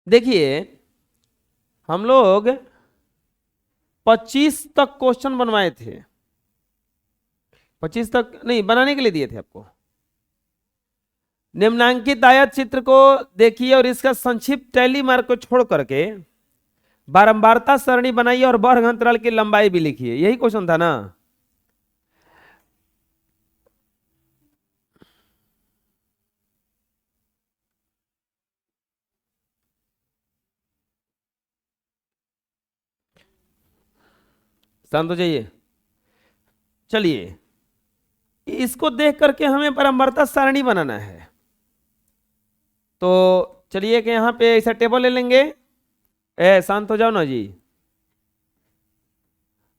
देखिए हम लोग 25 तक क्वेश्चन बनवाए थे, 25 तक नहीं बनाने के लिए दिए थे आपको। निम्नांकित आयत चित्र को देखिए और इसका संक्षिप्त टैली मार्क को छोड़ करके बारंबारता सरणी बनाइए और वर्ग अंतराल की लंबाई भी लिखिए, यही क्वेश्चन था ना। शांत हो जाइए। चलिए इसको देख करके हमें बारंबारता सारणी बनाना है। तो चलिए कि यहां पे ऐसा टेबल ले लेंगे। शांत हो जाओ ना जी।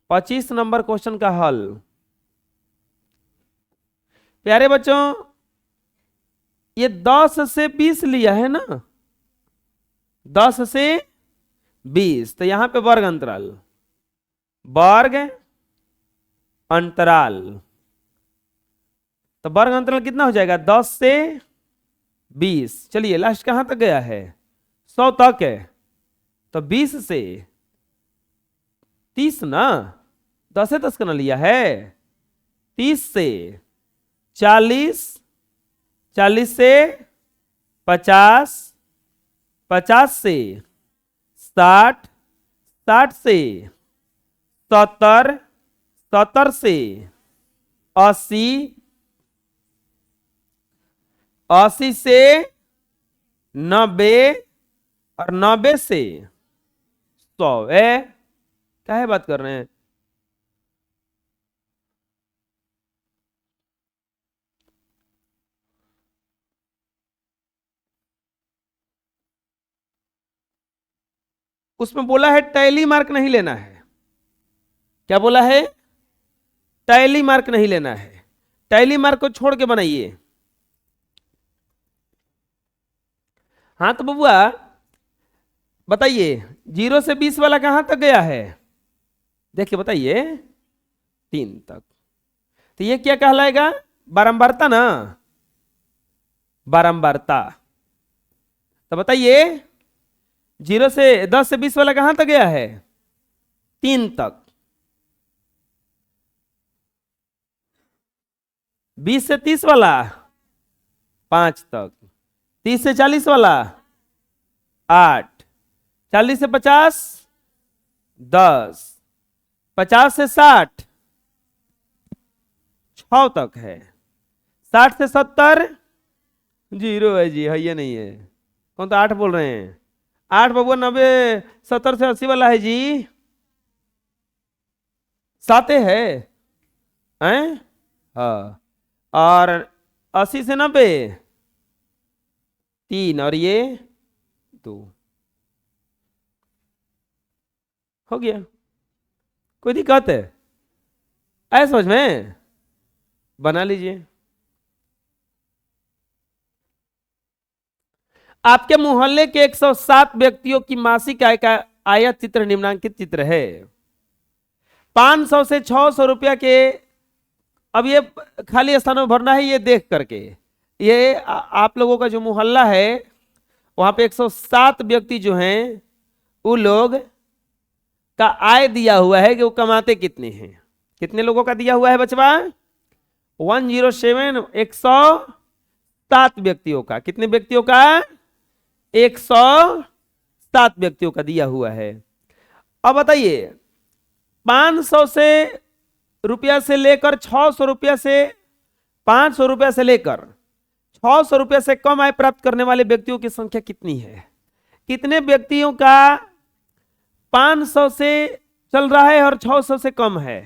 25 नंबर क्वेश्चन का हल। प्यारे बच्चों ये 10 से 20 लिया है ना, 10 से 20, तो यहां पे वर्ग अंतराल, वर्ग अंतराल, तो वर्ग अंतराल कितना हो जाएगा 10 से 20। चलिए लास्ट कहां तक गया है 100 तक है, तो 20 से 30 ना, 10 से 10 का ना लिया है, 30 से 40, 40 से 50, 50 से 60, 60 से 70, 70 से 80, 80 से 90 और 90 से 100। क्या है बात कर रहे हैं। उसमें बोला है टैली मार्क नहीं लेना है। क्या बोला है, टैली मार्क नहीं लेना है, टैली मार्क को छोड़ के बनाइए। हाँ तो बबुआ बताइए 0 से 20 वाला कहां तक गया है, देखिए बताइए 3 तक, तो ये क्या कहलाएगा बारंबारता ना, बारंबारता। तो बताइए 0 से 10 से 20 वाला कहां तक गया है 3 तक, 20 से 30 वाला 5 तक, 30 से 40 वाला 8, 40 से 50 10, 50 से 60 6 तक है, 60 से 70 0 है जी, है ये नहीं है। कौन तो 8 बोल रहे हैं, 8 बबुआ 90 70 से 80 वाला है जी, 7 है हैं, हाँ, और 80 से 90 3 और ये 2, हो गया। कोई दिक्कत है ऐसा समझ में, बना लीजिए। आपके मोहल्ले के 107 व्यक्तियों की मासिक आय का आयत चित्र निम्नांकित चित्र है। 500 से 600 रुपया के, अब ये खाली स्थानों में भरना है, ये देख करके ये आप लोगों का जो मोहल्ला है वहां पे 107 व्यक्ति जो हैं वो लोग का आय दिया हुआ है कि वो कमाते कितने हैं, कितने लोगों का दिया हुआ है बचवा 107, 107 व्यक्तियों का, कितने व्यक्तियों का 107 व्यक्तियों का दिया हुआ है। अब बताइए 500 से रुपया से लेकर 600 रुपया से 500 रुपया से लेकर 600 रुपया से कम आय प्राप्त करने वाले व्यक्तियों की संख्या कितनी है, कितने व्यक्तियों का 500 से चल रहा है और 600 से कम है,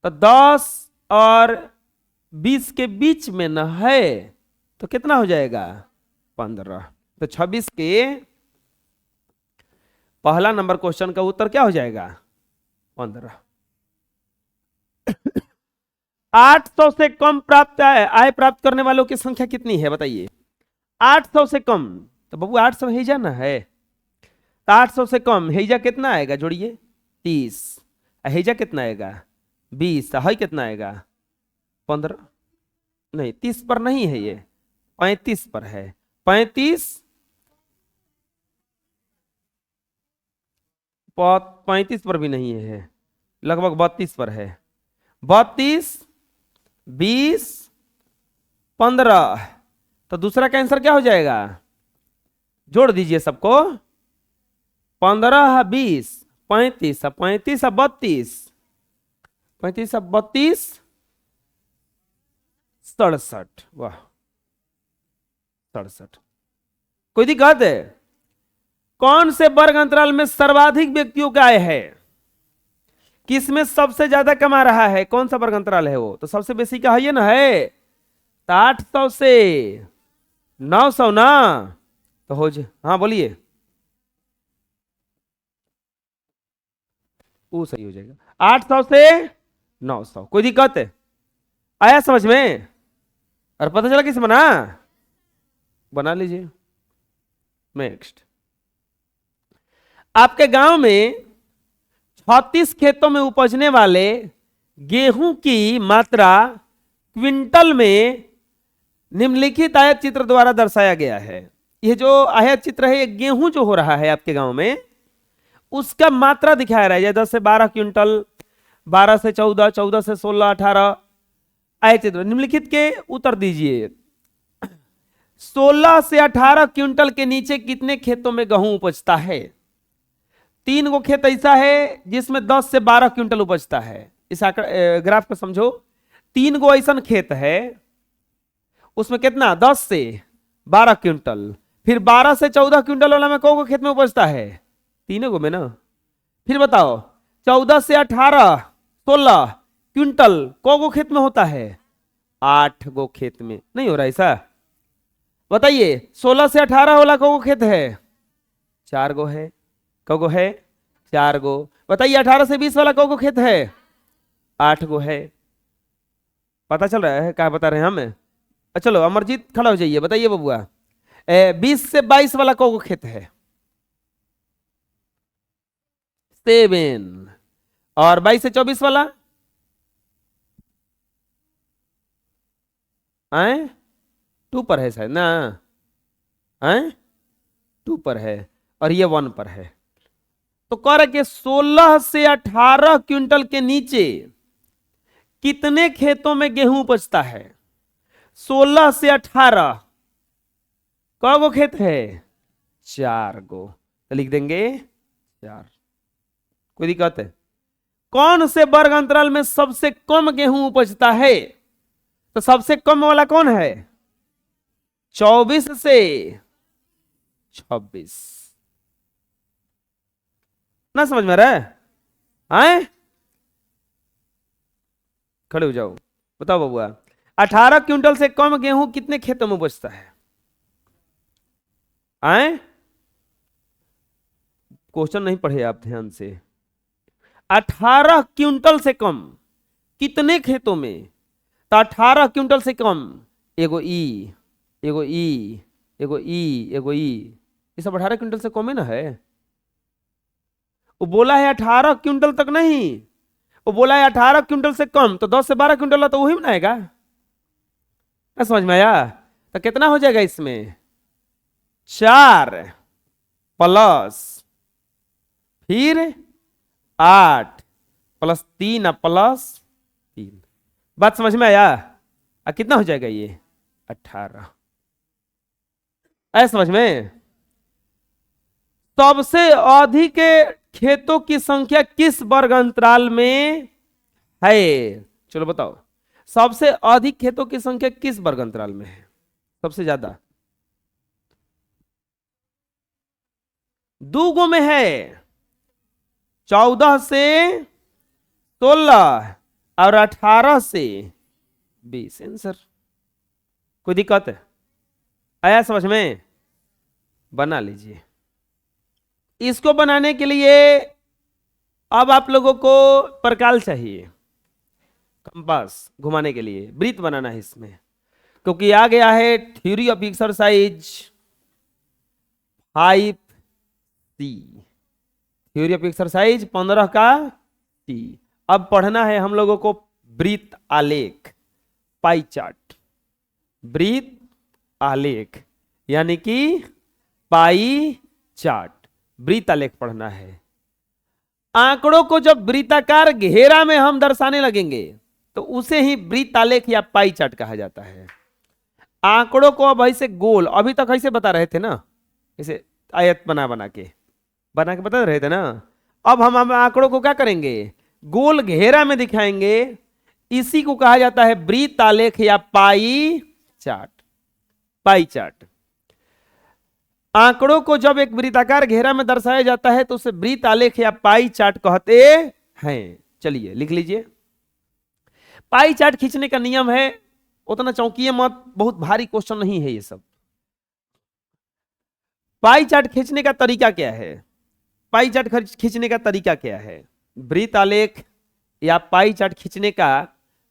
तो 10 और 20 के बीच में न है तो कितना हो जाएगा 15, तो 26 के पहला नंबर क्वेश्चन का उत्तर क्या हो जाएगा 15। 800 से कम प्राप्त आय प्राप्त करने वालों की संख्या कितनी है बताइए, 800 से कम, तो बबू 800 हेजा ना है, तो 800 से कम हेजा कितना आएगा जोड़िए 30, हेजा कितना आएगा 20, है कितना आएगा 15, नहीं 30 पर नहीं है ये 35 पर है, 35 35 पर भी नहीं है, लगभग 32 पर है। 32, 20, 15, तो दूसरा का आंसर क्या हो जाएगा? जोड़ दीजिए सबको। 15, 20, 35, 35, 32, 35, 32, 67। वाह, 67। कोई दिक्कत है? कौन से वर्ग अंतराल में सर्वाधिक व्यक्तियों का आय है? किसमें सबसे ज्यादा कमा रहा है? कौन सा वर्ग अंतराल है वो? तो सबसे बेसी का है ना, है तो 800 से 900 ना, तो हो जाए। हाँ बोलिए, वो सही हो जाएगा, 800 से 900। कोई दिक्कत है? आया समझ में? और पता चला किस बना? बना लीजिए। नेक्स्ट, आपके गांव में 36 खेतों में उपजने वाले गेहूं की मात्रा क्विंटल में निम्नलिखित आयत चित्र द्वारा दर्शाया गया है। यह जो आयत चित्र है, ये गेहूं जो हो रहा है आपके गांव में, उसका मात्रा दिखाया रहा है। 10 से 12 क्विंटल, 12 से 14, 14 से 16, 18 आयत चित्र निम्नलिखित के उत्तर दीजिए। 16 से 18 क्विंटल के नीचे कितने खेतों में गेहूं उपजता है? 3 गो खेत ऐसा है जिसमें 10 से 12 क्विंटल उपजता है। इस ग्राफ को समझो। 3 गो ऐसा खेत है, उसमें कितना? 10 से 12 क्विंटल। फिर 12 से 14 क्विंटल वाला में कौन को खेत में उपजता है? 3 गो में ना। फिर बताओ, 14 से 18, 16 क्विंटल कौन को खेत में होता है? 8 गो खेत में। नहीं हो रहा ऐसा? बताइए, 16 से 18 वाला कौन को खेत है? 4 गो है। कौ गो है? 4 गो। बताइए, 18 से 20 वाला कौ गो खेत है? 8 गो है। पता चल रहा है क्या बता रहे हैं हम? चलो अमरजीत खड़ा हो जाइए, बताइए बबुआ, 20 से 22 वाला कौ गो खेत है? 7। और 22 से 24 वाला? आए 2 पर है शायद ना? आए 2 पर है, और ये 1 पर है। तो कह रहे कि 16 से 18 क्विंटल के नीचे कितने खेतों में गेहूं उपजता है? 16 से 18 कौ गो खेत है? 4 गो। तो लिख देंगे 4। कोई दिक्कत है? कौन से वर्ग अंतराल में सबसे कम गेहूं उपजता है? तो सबसे कम वाला कौन है? 24 से 26। ना समझ में रहा है? आए खड़े हो जाओ, बताओ बबुआ, 18 क्विंटल से कम गेहूं कितने खेतों में उपजता है? आए क्वेश्चन नहीं पढ़े आप ध्यान से। 18 क्विंटल से कम कितने खेतों में? तो 18 क्विंटल से कम, एगो ई, एगो ई, एगो ई, एगो ई, ये सब 18 क्विंटल से कम है ना है? वो बोला है 18 क्विंटल तक नहीं, वो बोला है 18 क्विंटल से कम, तो 10 से 12 क्विंटल तो वही बनाएगा ना। समझ में आया? तो कितना हो जाएगा इसमें? 4 प्लस फिर 8 प्लस 3 प्लस 3। बात समझ में आया? कितना हो जाएगा ये? 18। आया समझ में? सबसे अधिक खेतों की संख्या किस वर्ग अंतराल में है? चलो बताओ, सबसे अधिक खेतों की संख्या किस वर्ग अंतराल में है? सबसे ज्यादा 2 गो में है, 14 से 16 और 18 से 20। आंसर। कोई दिक्कत है? आया समझ में? बना लीजिए। इसको बनाने के लिए अब आप लोगों को प्रकाल चाहिए, कंपास घुमाने के लिए वृत्त बनाना है इसमें, क्योंकि आ गया है theory of exercise 5C, theory of exercise 15 का टी। अब पढ़ना है हम लोगों को वृत्त आलेख, पाई चार्ट, वृत्त आलेख यानी कि पाई चार्ट, वृत्त आलेख पढ़ना है। आंकड़ों को जब वृत्ताकार घेरा में हम दर्शाने लगेंगे तो उसे ही वृत्तालेख या पाई चार्ट कहा जाता है। आंकड़ों को अब ऐसे गोल, अभी तक ऐसे बता रहे थे ना, ऐसे आयत बना बना के बता रहे थे ना। अब हम आंकड़ों को क्या करेंगे, गोल घेरा में दिखाएंगे। इसी को कहा जाता है वृत्तालेख या पाई चार्ट। Pie chart. आंकड़ों को जब एक वृत्ताकार घेरा में दर्शाया जाता है तो उसे वृत्तालेख या पाई चार्ट कहते हैं। चलिए लिख लीजिए। पाई चार्ट खींचने का नियम है, उतना चौंकिए मत, बहुत भारी क्वेश्चन नहीं है ये सब। पाई चार्ट खींचने का तरीका क्या है? पाई चार्ट खींचने का तरीका क्या है? वृत्तालेख या पाई चार्ट खींचने का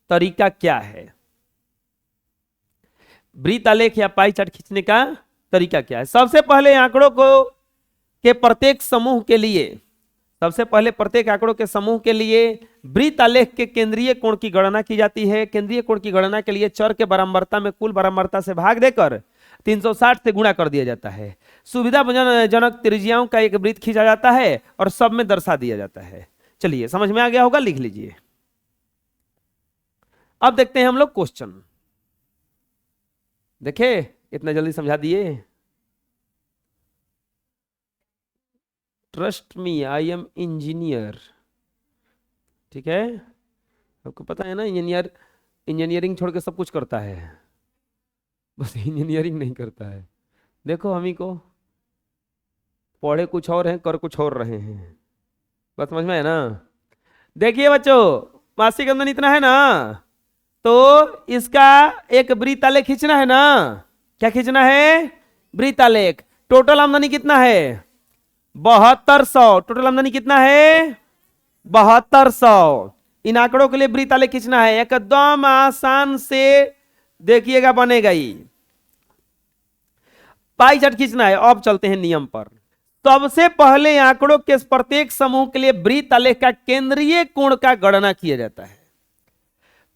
तरीका क्या है? वृत्तालेख या पाई चार्ट खींचने का तरीका क्या है? सबसे पहले आंकड़ों को के प्रत्येक समूह के लिए, सबसे पहले प्रत्येक आंकड़ों के समूह के लिए वृत्तालेख के केंद्रीय कोण की गणना की जाती है। केंद्रीय कोण की गणना के लिए चर के बारंबारता में कुल बारंबारता से भाग देकर 360 से गुणा कर दिया जाता है। सुविधाजनक त्रिज्याओं का एक वृत्त खींचा जाता है और सब में दर्शा दिया जाता है। चलिए समझ में आ गया होगा, लिख लीजिए। अब देखते हैं हम लोग क्वेश्चन। देखे इतना जल्दी समझा दिए। Trust me, I am engineer. ठीक है, आपको पता है ना, इंजीनियरिंग छोड़ के सब कुछ करता है, बस इंजीनियरिंग नहीं करता है। देखो हम ही को पढ़े कुछ और हैं, कर कुछ और रहे हैं। बस समझ में है ना। देखिए बच्चों, मासिक आमदनी इतना है ना, तो इसका एक वृत्तालेख खींचना है ना। क्या खींचना है? वृत्तालेख। टोटल आमदनी कितना है? 7200। टोटल आमदनी कितना है? 7200। इन आंकड़ों के लिए वृत्तालेख खींचना है, एकदम आसान से देखिएगा बनेगा ही। पाई चार्ट खींचना है। अब चलते हैं नियम पर। सबसे पहले आंकड़ों के प्रत्येक समूह के लिए वृत्तालेख का केंद्रीय कोण का गणना किया जाता है।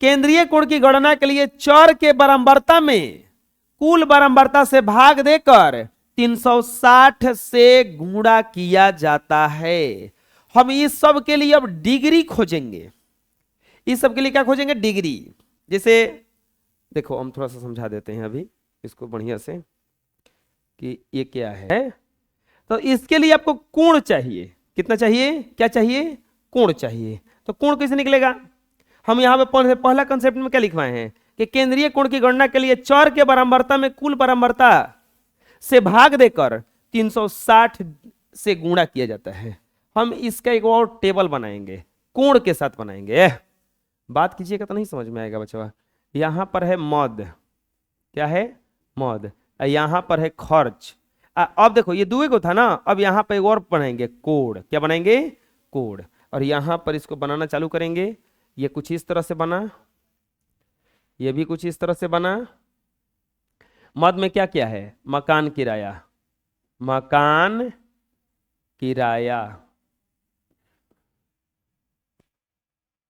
केंद्रीय कोण की गणना के लिए चर के बारंबारता में कुल बारंबारता से भाग देकर 360 से गुणा किया जाता है। हम इस सब के लिए अब डिग्री खोजेंगे। इस सब के लिए क्या खोजेंगे? डिग्री। जैसे देखो हम थोड़ा सा समझा देते हैं अभी इसको बढ़िया से कि ये क्या है। तो इसके लिए आपको कोण चाहिए। कितना चाहिए? क्या चाहिए? कोण चाहिए। तो कोण कैसे निकलेगा? हम यहाँ पे पहला कंसेप्ट में क्या लिखवाए हैं कि केंद्रीय कोण की गणना के लिए चर के बारंबारता में कुल बारंबारता से भाग देकर 360 से गुणा किया जाता है। हम इसका एक और टेबल बनाएंगे, कोण के साथ बनाएंगे। बात कीजिएगा तो नहीं समझ में आएगा बच्चा। यहां पर है मद। क्या है? मद। यहां पर है खर्च। अब देखो ये दुए को था ना, अब यहां पर एक और बनाएंगे, कोण। क्या बनाएंगे? कोण। और यहां पर इसको बनाना चालू करेंगे। ये कुछ इस तरह से बना, ये भी कुछ इस तरह से बना। मद में क्या क्या है? मकान किराया। मकान किराया।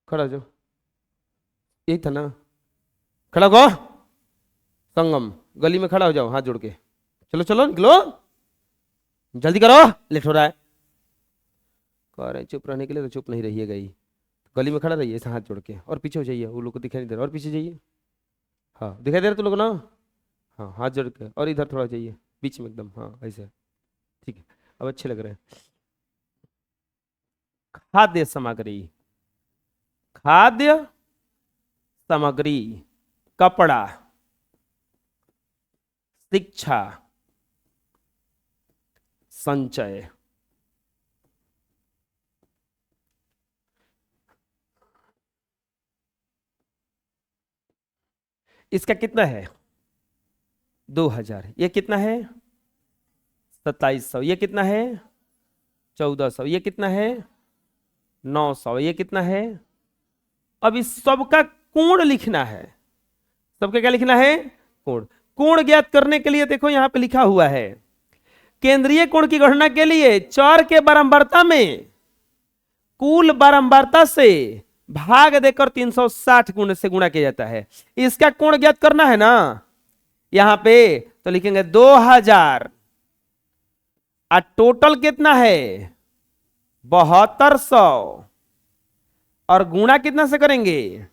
खड़ा हो जाओ, यही था ना। खड़ा हो। संगम गली में खड़ा हो जाओ, हाथ जोड़ के। चलो चलो निकलो, जल्दी करो, लेट हो रहा है। कह रहे चुप रहने के लिए, तो चुप नहीं रहिएगा ही। गली में खड़ा रहिए ऐसे हाथ जोड़ के, और पीछे हो जाइए, वो लोग को दिखाई नहीं दे रहा, और पीछे जाइए। हाँ दिखाई दे रहा तुम लोग ना। हाँ हाथ जोड़ के, और इधर थोड़ा जाइए बीच में एकदम। हाँ ऐसे, ठीक है, अब अच्छे लग रहे हैं। खाद्य सामग्री। खाद्य सामग्री, कपड़ा, शिक्षा, संचय। इसका कितना है? 2000। ये कितना है? 2700। ये कितना है? 1400। ये कितना है? 900। ये कितना है? अब इस सबका कोण लिखना है। सबका क्या लिखना है? कोण। कोण ज्ञात करने के लिए देखो यहां पे लिखा हुआ है, केंद्रीय कोण की गणना के लिए चर के बारंबारता में कुल बारंबारता से भाग देकर 360 गुण से गुणा किया जाता है। इसका कोण ज्ञात करना है ना यहां पे, तो लिखेंगे 2000। और टोटल कितना है? 7200 और गुणा कितना से करेंगे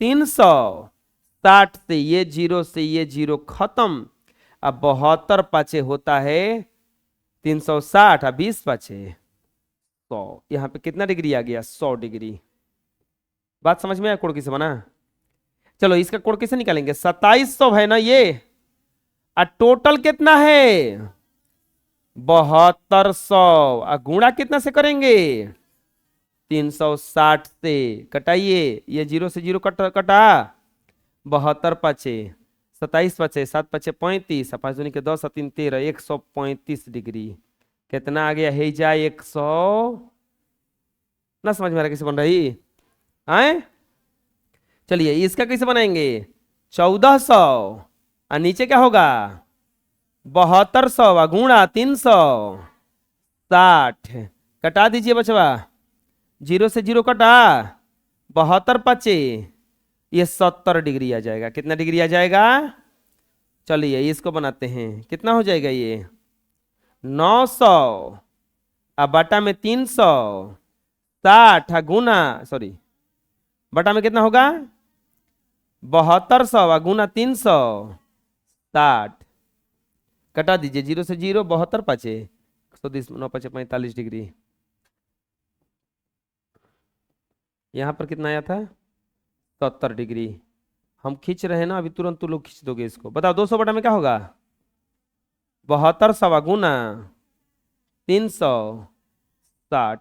360 से ये जीरो खत्म। अब 72 पाचे होता है 360 और 20 पाचे 100। यहां पे कितना डिग्री आ गया 100 डिग्री। बात समझ में आया कोण कैसे बना। चलो इसका कोण कैसे निकालेंगे 2700 है ना ये, और टोटल कितना है 7200 और गुणा कितना से करेंगे 360 से। कटाइए ये जीरो से जीरो कटा 72 पाचे 27 पाचे 7 पाचे 35 5 दूनी के 10 3 13 135 डिग्री। कितना आ गया है जा 100 ना समझ में आ रहा कैसे बन रही है। चलिए इसका कैसे बनाएंगे 1400 और नीचे क्या होगा 7200 गुणा 360। कटा दीजिए बचवा, जीरो से जीरो कटा 72 पचे ये 70 डिग्री आ जाएगा। कितना डिग्री आ जाएगा चलिए इसको बनाते हैं। कितना हो जाएगा ये 900 अब बटा में 360 गुना बटा में कितना होगा 7200 गुना 360। कटा दीजिए जीरो से जीरो 72 पाचे 120 9 पाचे 45 डिग्री। यहां पर कितना आया था 70 डिग्री। हम खींच रहे हैं ना अभी, तुरंत तुम लोग खींच दोगे इसको। बताओ 200 बटा में क्या होगा 7200 गुना 360।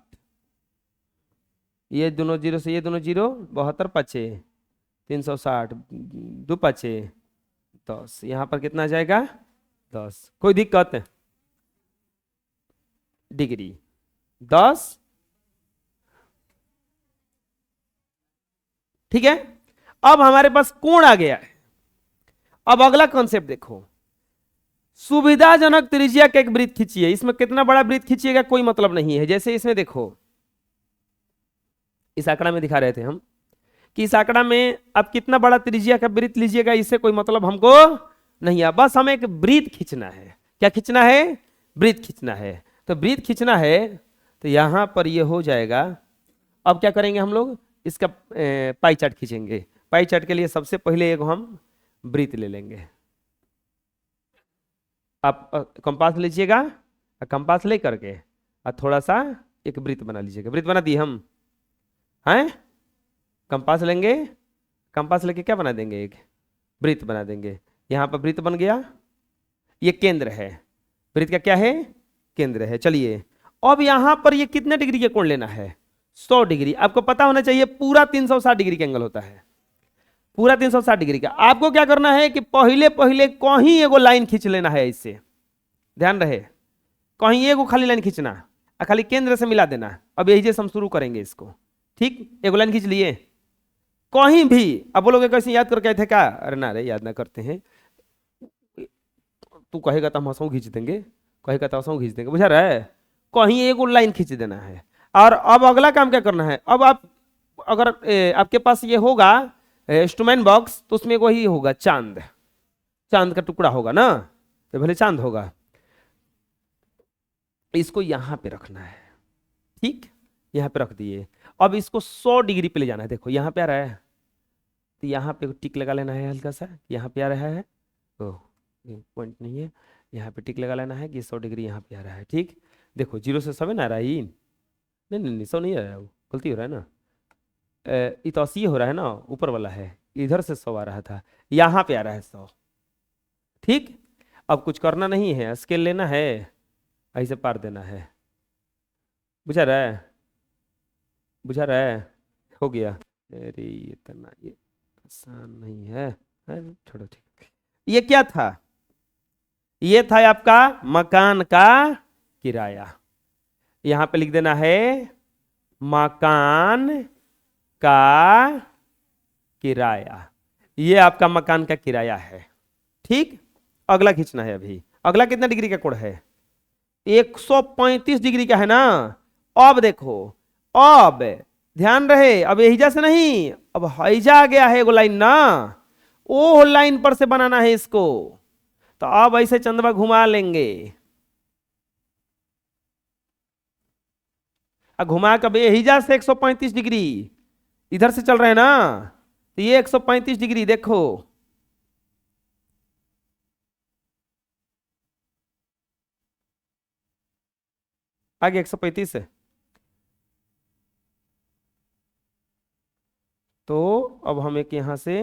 ये दोनों जीरो से ये दोनों जीरो 72 पाचे 360 2 पाचे 10। यहां पर कितना आ जाएगा 10। कोई दिक्कत डिग्री 10 ठीक है। अब हमारे पास कोण आ गया है। अब अगला कॉन्सेप्ट देखो, सुविधाजनक त्रिज्या का एक वृत्त खींचिए। इसमें कितना बड़ा वृत्त खींचिएगा कोई मतलब नहीं है। जैसे इसमें देखो इस आंकड़ा में दिखा रहे थे हम कि इस आंकड़ा में आप कितना बड़ा त्रिज्या का वृत्त लीजिएगा इससे कोई मतलब हमको नहीं है। बस हमें एक वृत्त खींचना है। क्या खींचना है वृत्त खींचना है। तो वृत्त खींचना है तो यहां पर ये हो जाएगा। अब क्या करेंगे हम लोग इसका पाई चार्ट खींचेंगे। पाई चार्ट के लिए सबसे पहले एक हम वृत्त ले लेंगे। आप कंपास लीजिएगा, कंपास ले करके और थोड़ा सा एक वृत्त बना लीजिएगा। वृत्त बना दी हम हैं। कंपास लेंगे, कंपास लेके क्या बना देंगे एक वृत्त बना देंगे। यहां पर वृत्त बन गया। ये केंद्र है, वृत्त का क्या है केंद्र है। चलिए अब यहां पर ये कितने डिग्री के कोण लेना है 100 डिग्री। आपको पता होना चाहिए पूरा 360 डिग्री का एंगल होता है, पूरा 360 डिग्री का। आपको क्या करना है कि पहले कहीं एगो लाइन खींच लेना है। इससे ध्यान रहे कहीं एगो खाली लाइन खींचना और खाली केंद्र से मिला देना। अब यही जैसे हम शुरू करेंगे इसको। ठीक एगो लाइन खींच लिए कहीं भी। अब बोलोगे कैसे याद करके आए थे क्या। अरे ना रे याद ना करते हैं। तू कहेगा तो हम हंसों खींच देंगे, कहेगा तो हंसों खींच देंगे। बुझा रहा है कहीं एगो लाइन खींच देना है। और अब अगला काम क्या करना है। अब आप अगर आपके पास ये होगा इंस्ट्रूमेंट बॉक्स तो उसमें वही होगा चांद, चांद का टुकड़ा होगा ना। तो भले चांद होगा, इसको यहां पे रखना है। ठीक यहां पे रख दिए। अब इसको 100 डिग्री पे ले जाना है। देखो यहां पे आ रहा है तो यहां पे टिक लगा लेना है हल्का सा। यहां पे आ रहा है ओह पॉइंट नहीं है। यहाँ पे टिक लगा लेना है कि 100 डिग्री यहाँ पे आ रहा है। ठीक देखो जीरो से 7 आ रहा है। नहीं नहीं नहीं 100 नहीं आ रहा है, वो गलती हो रहा है ना। ये तो 80 हो रहा है ना, ऊपर वाला है। इधर से 100 आ रहा था, यहाँ पे आ रहा है 100। ठीक अब कुछ करना नहीं है, स्केल लेना है, ऐसे पार देना है। बुझा रहा है, बुझा रहा है, हो गया। अरे इतना ये आसान नहीं है, छोड़ो। ठीक ये क्या था, ये था आपका मकान का किराया। यहां पे लिख देना है मकान का किराया। ये आपका मकान का किराया है। ठीक अगला खींचना है। अभी अगला कितना डिग्री का कोण है 135 डिग्री का है ना। अब देखो अब ध्यान रहे, अब यही से नहीं, अब हैजा आ गया है एगो लाइन ना, ओ लाइन पर से बनाना है इसको। तो अब ऐसे चंदवा घुमा लेंगे। घुमा कब हिजा से 135 डिग्री इधर से चल रहे हैं ना, तो ये 135 डिग्री देखो, आगे 135 है। तो अब हम एक यहां से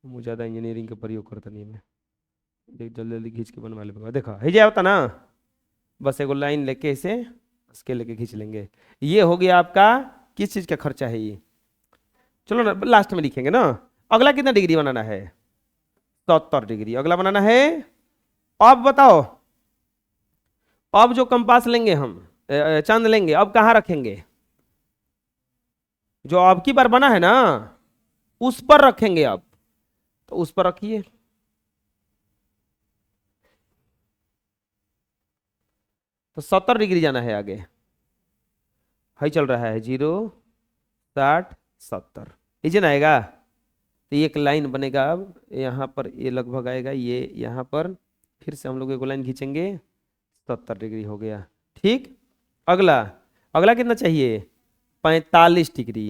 मुझे ज्यादा इंजीनियरिंग का प्रयोग करता नहीं मैं, देख जल्दी जल्दी खींच के बनवा ले। देखो है जाए होता ना, बस एगो लाइन लेके इसे उसके लेके खींच लेंगे। ये हो गया आपका किस चीज का खर्चा है ये, चलो ना लास्ट में लिखेंगे ना। अगला कितना डिग्री बनाना है, 70 डिग्री अगला बनाना है। अब बताओ, अब जो कंपास लेंगे हम, चांद लेंगे, अब कहाँ रखेंगे, जो अब की बार बना है ना उस पर रखेंगे। अब तो उस पर रखिए, तो 70 डिग्री जाना है आगे। हाई चल रहा है 0 60 70, इजन आएगा। तो एक लाइन बनेगा, अब यहाँ पर ये लगभग आएगा, ये यहाँ पर फिर से हम लोग एक लाइन खींचेंगे, 70 डिग्री हो गया। ठीक, अगला अगला कितना चाहिए, 45 डिग्री।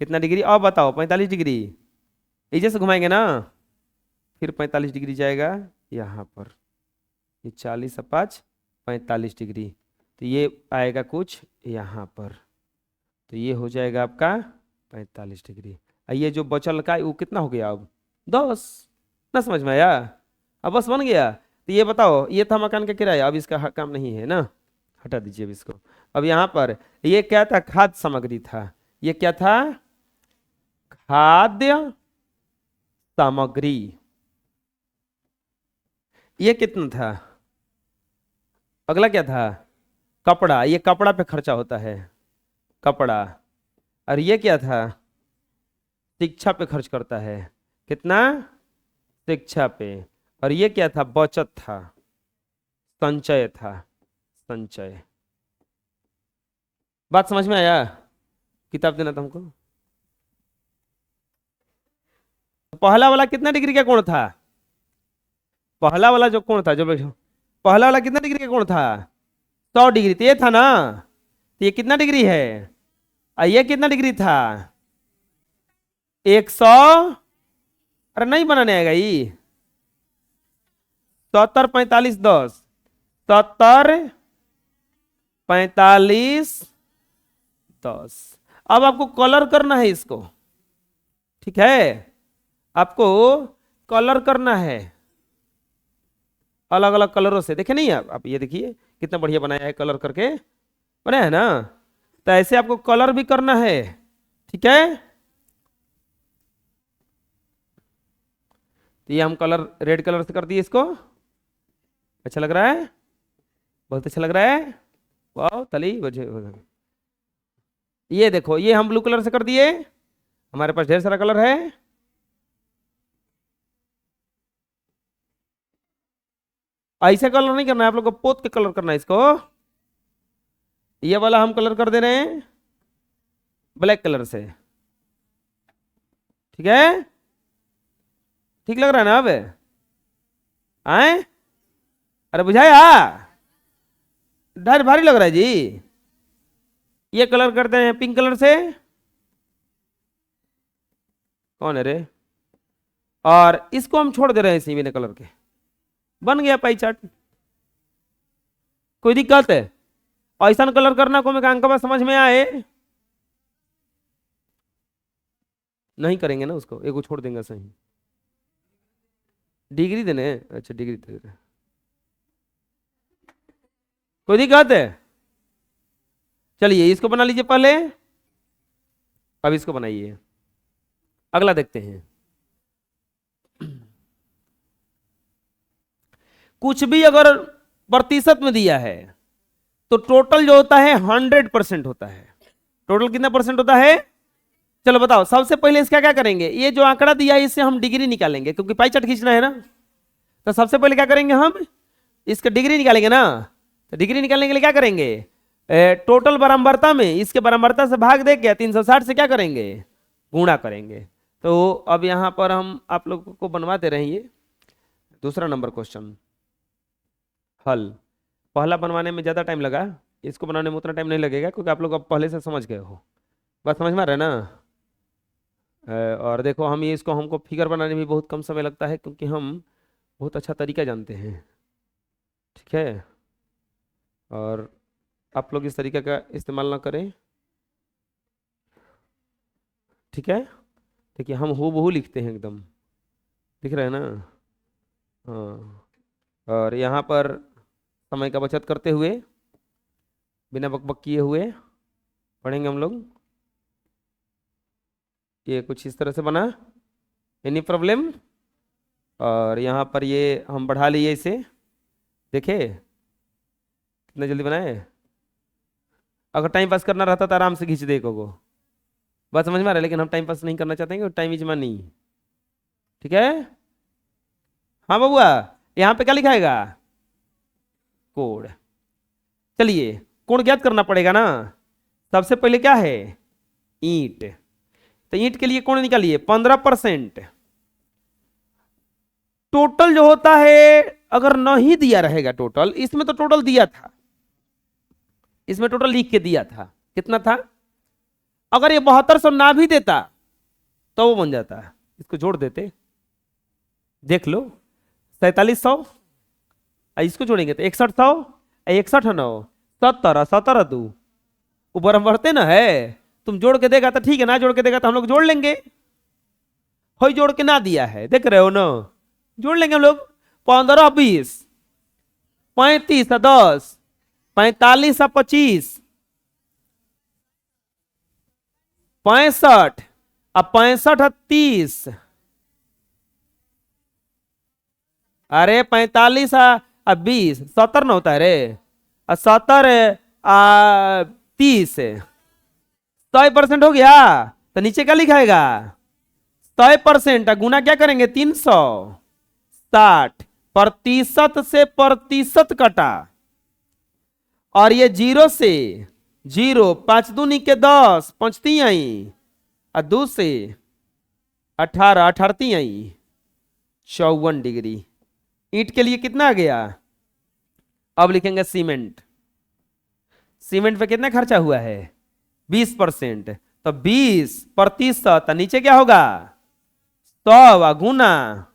कितना डिग्री अब बताओ, 45 डिग्री इसे से घुमाएंगे ना, फिर 45 डिग्री जाएगा यहाँ पर, ये 40 और 5 45 डिग्री, तो ये आएगा कुछ यहाँ पर, तो ये हो जाएगा आपका 45 डिग्री। ये जो बचल का वो कितना हो गया, अब 10 ना, समझ में आया, अब बस बन गया। तो ये बताओ, ये था मकान का किराया, अब इसका काम नहीं है ना, हटा दीजिए अब इसको। अब यहाँ पर ये क्या था, खाद्य सामग्री था, ये क्या था, खाद्य सामग्री। ये कितना था, अगला क्या था, कपड़ा, ये कपड़ा पे खर्चा होता है, कपड़ा। और ये क्या था, शिक्षा पे खर्च करता है, कितना, शिक्षा पे। और ये क्या था, बचत था, संचय था, संचय। बात समझ में आया, किताब देना था हमको। पहला वाला कितना डिग्री का कोण था, पहला वाला जो कोण था, जो पहला वाला कितना डिग्री का कोण था, 100 डिग्री, तो ये था ना, तो ये कितना डिग्री है, और ये कितना डिग्री था, 100, अरे नहीं बनाने आएगा ये, 70 45 10, 70 45 10। अब आपको कलर करना है इसको, ठीक है, आपको कलर करना है अलग अलग कलरों से। देखे नहीं आप ये देखिए कितना बढ़िया बनाया है, कलर करके बनाया है ना, तो ऐसे आपको कलर भी करना है, ठीक है। तो ये हम कलर रेड कलर से कर दिए इसको, अच्छा लग रहा है, बहुत अच्छा लग रहा है, वाह तली बजे। ये देखो, ये हम ब्लू कलर से कर दिए, हमारे पास ढेर सारा कलर है। ऐसे कलर नहीं करना है आप लोग को, पोत के कलर करना है इसको। ये वाला हम कलर कर दे रहे हैं ब्लैक कलर से, ठीक है, ठीक लग रहा है ना अब, आए, अरे बुझाया, ढेर भारी लग रहा है जी। ये कलर करते हैं पिंक कलर से, कौन है रे, और इसको हम छोड़ दे रहे हैं इसी बिना कलर के, बन गया पाई चार्ट। कोई दिक्कत है, ऐसा कलर करना को मैं अंक समझ में आए, नहीं करेंगे ना उसको, एक छोड़ देंगे सही, डिग्री देने, अच्छा डिग्री दे रहे, कोई दिक्कत है, चलिए इसको बना लीजिए पहले, अब इसको बनाइए, अगला देखते हैं। कुछ भी अगर प्रतिशत में दिया है तो टोटल जो होता है 100% होता है। टोटल कितना परसेंट होता है, चलो बताओ। सबसे पहले इसका क्या करेंगे, ये जो आंकड़ा दिया है इससे हम डिग्री निकालेंगे, क्योंकि पाई चार्ट खींचना है ना। तो सबसे पहले क्या करेंगे, हम इसका डिग्री निकालेंगे ना। तो डिग्री निकालने के लिए क्या करेंगे, टोटल बारंबारता में इसके बारंबारता से भाग देके 360 से क्या करेंगे, गुणा करेंगे। तो अब यहाँ पर हम आप लोगों को बनवाते रहेंगे दूसरा नंबर क्वेश्चन हल। पहला बनवाने में ज़्यादा टाइम लगा, इसको बनाने में उतना टाइम नहीं लगेगा क्योंकि आप लोग अब पहले से समझ गए हो। बात समझ में आ रहा है ना? और देखो हम ये इसको हमको फिगर बनाने में बहुत कम समय लगता है क्योंकि हम बहुत अच्छा तरीका जानते हैं। ठीक है, और आप लोग इस तरीके का इस्तेमाल ना करें। ठीक है, देखिए हम हूबहू लिखते हैं एकदम, दिख रहा है ना? हाँ, और यहाँ पर समय का बचत करते हुए बिना बकबक किए हुए पढ़ेंगे हम लोग। ये कुछ इस तरह से बना, एनी प्रॉब्लम? और यहाँ पर ये हम बढ़ा लिए इसे, देखे कितना जल्दी बनाए। अगर टाइम पास करना रहता तो आराम से खींच दे को। बात समझ में आ रहा है, लेकिन हम टाइम पास नहीं करना चाहते हैं, टाइम इज मनी। ठीक है, हाँ बबुआ, यहाँ पे क्या लिखाएगा? कोड। चलिए कोड ज्ञात करना पड़ेगा ना। सबसे पहले क्या है? ईंट। तो ईंट के लिए कोण निकालिए 15%। टोटल जो होता है, अगर नहीं दिया रहेगा टोटल, इसमें तो टोटल दिया था, इसमें टोटल लिख के दिया था, कितना था? अगर ये 7200 ना भी देता तो वो बन जाता, इसको जोड़ देते, देख लो 4700, इसको जोड़ेंगे तो 6100, 61 9 70, 17 दो ऊपर हम बढ़ते ना है। तुम जोड़ के देगा तो ठीक है, ना जोड़ के देगा तो हम लोग जोड़ लेंगे। हो जोड़ के ना दिया है, देख रहे हो ना, जोड़ लेंगे हम लोग। 15 20 35 10 45 25 65 अब 65 30, अरे 45 20 70 ना होता है रे, 70 30 100% हो गया। तो नीचे क्या लिखाएगा? 100% गुना क्या करेंगे? 360, प्रतिशत से प्रतिशत कटा, और ये 0 से 0, 5 दूनी के 10, 5 ती आई, और 2 से 18, 18 आई 54 डिग्री। ईंट के लिए कितना आ गया? अब लिखेंगे सीमेंट। सीमेंट पे कितना खर्चा हुआ है? 20%, तो 20% नीचे क्या होगा? 100 गुना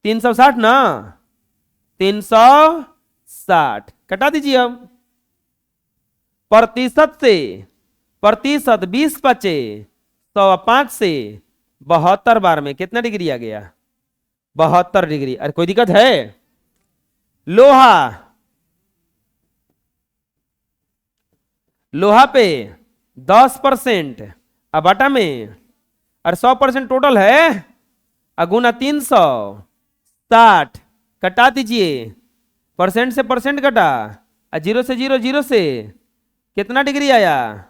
360 ना, 360 कटा दीजिए। अब प्रतिशत से प्रतिशत 20 बचे 105 से 72 बार में कितना डिग्री आ गया? 72 डिग्री। अरे कोई दिक्कत है? लोहा, लोहा पे 10% अब बटा में, और 100% टोटल है, अगुना 360 कटा दीजिए, परसेंट से परसेंट कटा, और 0 से 0, 0 से कितना डिग्री आया?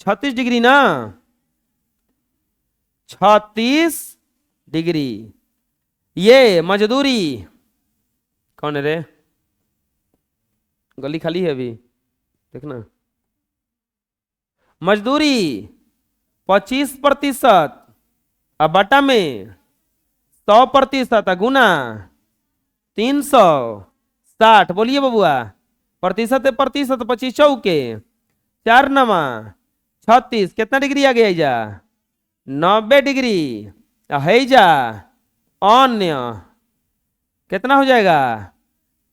36 डिग्री ना, 36 डिग्री। ये मजदूरी, कौन है रे? गली खाली है अभी, देखना। मजदूरी 25% अब बटा में 100% गुना 360, बोलिए बबुआ। प्रतिशत है प्रतिशत, 25 चौके 4 नमा 36, कितना डिग्री आ गया जा? 90 डिग्री। है जा अन्य कितना हो जाएगा?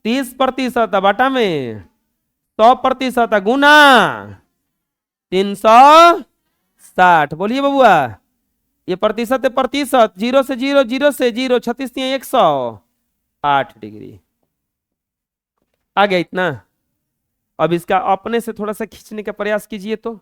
30% बटा में 100% गुना 360, बोलिए बबुआ। ये प्रतिशत है प्रतिशत, 0 से 0, 0 से 0, 36 108 डिग्री आ गया इतना। अब इसका अपने से थोड़ा सा खींचने का प्रयास कीजिए तो